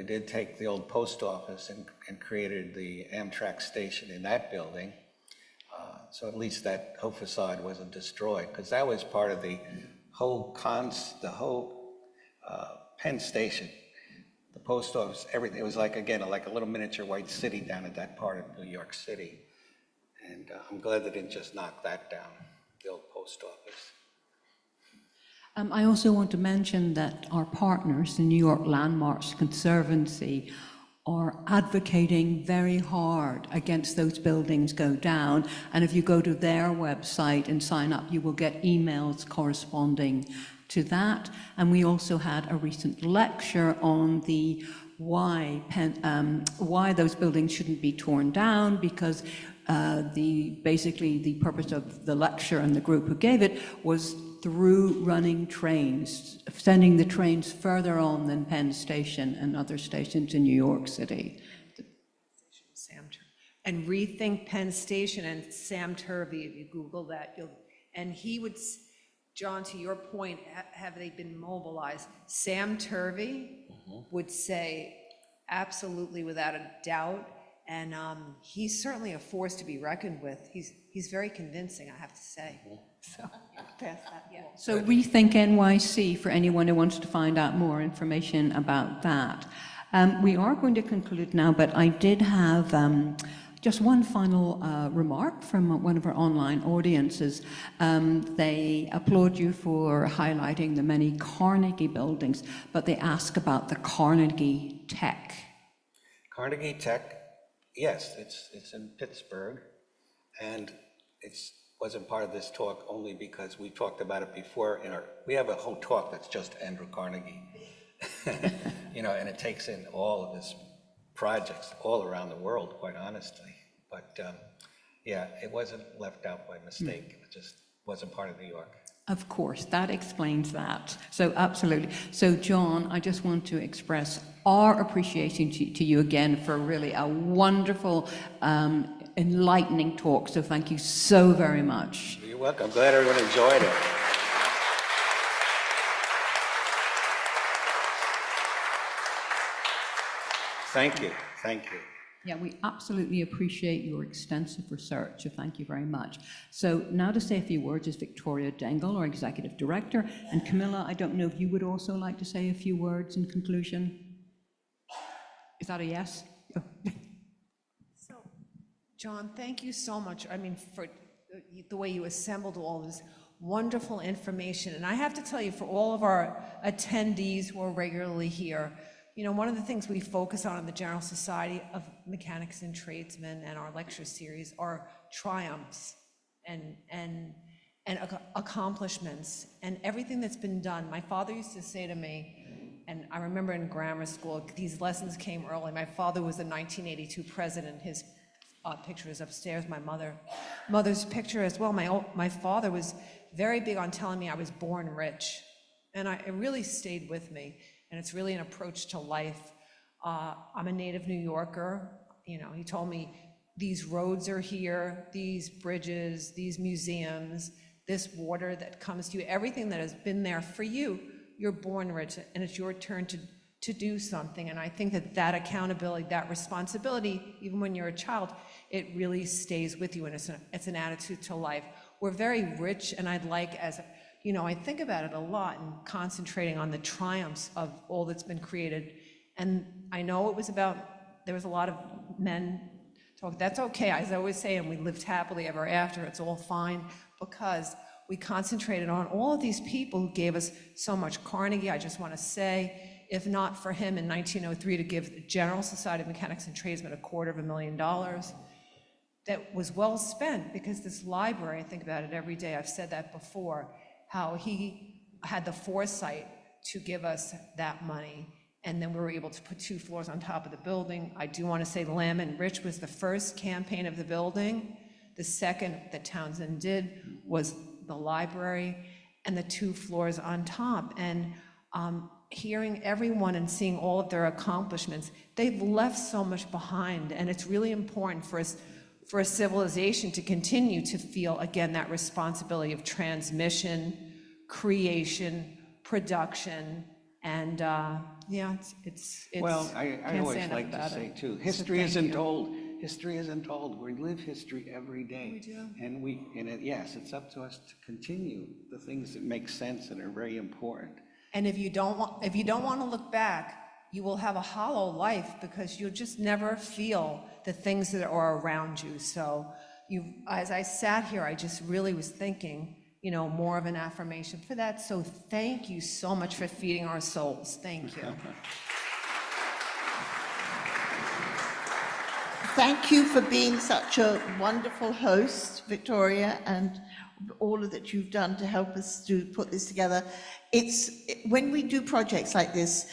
did take the old post office and created the Amtrak station in that building. So at least that whole facade wasn't destroyed, because that was part of the whole Penn Station, the post office, everything. It was like, again, like a little miniature white city down at that part of New York City. And I'm glad they didn't just knock that down, the old post office. I also want to mention that our partners, the New York Landmarks Conservancy, are advocating very hard against those buildings go down. And if you go to their website and sign up, you will get emails corresponding to that. And we also had a recent lecture on the why those buildings shouldn't be torn down, because basically the purpose of the lecture and the group who gave it was through running trains, sending the trains further on than Penn Station and other stations in New York City. And Rethink Penn Station and Sam Turvey, if you Google that, John, to your point, have they been mobilized? Sam Turvey would say absolutely without a doubt, and he's certainly a force to be reckoned with. He's very convincing, I have to say. So, pass that. Yeah. So Rethink NYC for anyone who wants to find out more information about that. We are going to conclude now, but I did have just one final remark from one of our online audiences. They applaud you for highlighting the many Carnegie buildings, but they ask about the Carnegie Tech. Carnegie Tech, yes, it's in Pittsburgh, and wasn't part of this talk only because we talked about it before we have a whole talk that's just Andrew Carnegie. And it takes in all of his projects all around the world, quite honestly. But yeah, it wasn't left out by mistake. It just wasn't part of New York. Of course, that explains that. So absolutely. So John, I just want to express our appreciation to you again for really a wonderful, enlightening talk. So thank you so very much. You're welcome. I'm glad everyone enjoyed it. Thank you. Thank you. Yeah, we absolutely appreciate your extensive research, so thank you very much. So now to say a few words is Victoria Dengel, our Executive Director, and Camilla, I don't know if you would also like to say a few words in conclusion? Is that a yes? Oh. So, John, thank you so much, for the way you assembled all this wonderful information. And I have to tell you, for all of our attendees who are regularly here, one of the things we focus on in the General Society of Mechanics and Tradesmen and our lecture series are triumphs and accomplishments and everything that's been done. My father used to say to me, and I remember in grammar school, these lessons came early. My father was the 1982 president. His picture is upstairs, my mother's picture as well. My father was very big on telling me I was born rich, and it really stayed with me. And it's really an approach to life. I'm a native New Yorker. He told me these roads are here, these bridges, these museums, this water that comes to you, everything that has been there for you, you're born rich, and it's your turn to do something. And I think that accountability, that responsibility, even when you're a child, it really stays with you, and it's an attitude to life. We're very rich, and I'd like, I think about it a lot and concentrating on the triumphs of all that's been created. And I know there was a lot of men talk, that's okay, as I always say, and we lived happily ever after, it's all fine, because we concentrated on all of these people who gave us so much. Carnegie, I just want to say, if not for him in 1903 to give the General Society of Mechanics and Tradesmen $250,000, that was well spent, because this library, I think about it every day, I've said that before, how he had the foresight to give us that money, and then we were able to put 2 floors on top of the building. I do want to say Lamb and Rich was the first campaign of the building. The second that Townsend did was the library and the 2 floors on top. And hearing everyone and seeing all of their accomplishments, they've left so much behind, and it's really important for us, for a civilization to continue to feel, again, that responsibility of transmission, creation, production, and it's well, I always like to say too, history isn't old. History isn't old. We live history every day. We do. And yes, it's up to us to continue the things that make sense and are very important. And if you don't want to look back, you will have a hollow life, because you'll just never feel the things that are around you. So as I sat here, I just really was thinking, more of an affirmation for that. So thank you so much for feeding our souls. Thank you. Thank you for being such a wonderful host, Victoria, and all of that you've done to help us to put this together. When we do projects like this,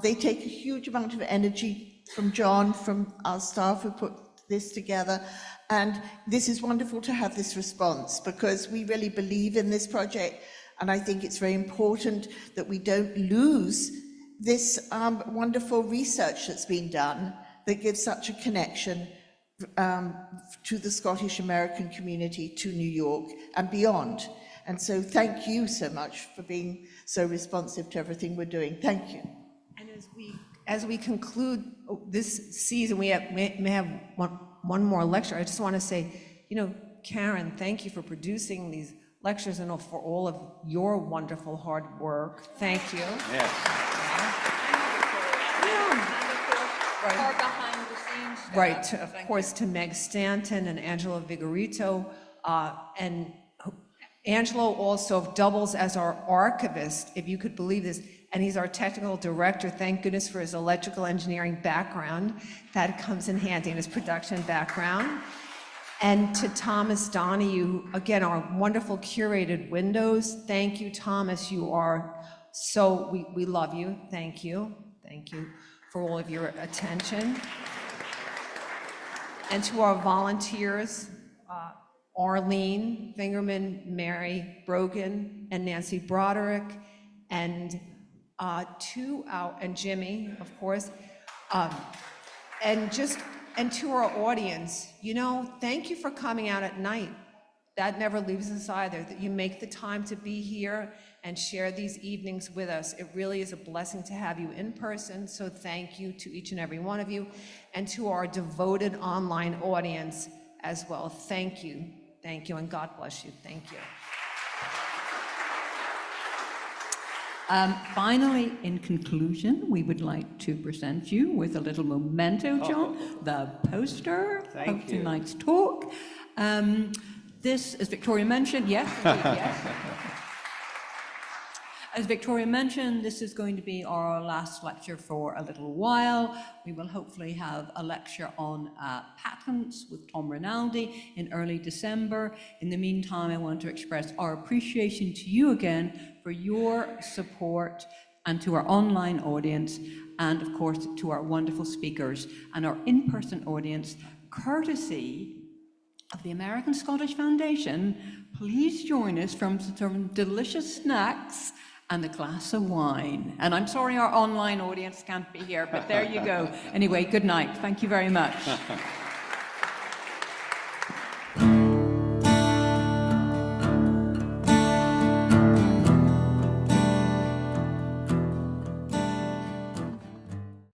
they take a huge amount of energy from John, from our staff who put this together, and this is wonderful to have this response, because we really believe in this project, and I think it's very important that we don't lose this wonderful research that's been done that gives such a connection to the Scottish American community, to New York and beyond. And so thank you so much for being so responsive to everything we're doing. Thank you. And as we conclude this season, we may have one more lecture. I just want to say, Karen, thank you for producing these lectures and for all of your wonderful hard work. Thank you. Yes. Or behind the scenes stuff. Right, of course, to Meg Stanton and Angelo Vigorito. And Angelo also doubles as our archivist, if you could believe this. and he's our technical director. Thank goodness for his electrical engineering background. That comes in handy in his production background. And to Thomas Donahue, again, our wonderful curated windows. Thank you, Thomas. You are so, we love you. Thank you. Thank you for all of your attention. And to our volunteers, Arlene Fingerman, Mary Brogan, and Nancy Broderick, and and Jimmy, of course, and to our audience, thank you for coming out at night. That never leaves us either, that you make the time to be here and share these evenings with us. It really is a blessing to have you in person, so thank you to each and every one of you, and to our devoted online audience as well. Thank you, and God bless you. Thank you. Finally, in conclusion, we would like to present you with a little memento, John, the poster of tonight's talk. This, as Victoria mentioned, yes. As Victoria mentioned, this is going to be our last lecture for a little while. We will hopefully have a lecture on patents with Tom Rinaldi in early December. In the meantime, I want to express our appreciation to you again for your support, and to our online audience, and of course to our wonderful speakers and our in-person audience, courtesy of the American Scottish Foundation. Please join us for some delicious snacks and a glass of wine. And I'm sorry our online audience can't be here, but there you go. Anyway, good night. Thank you very much.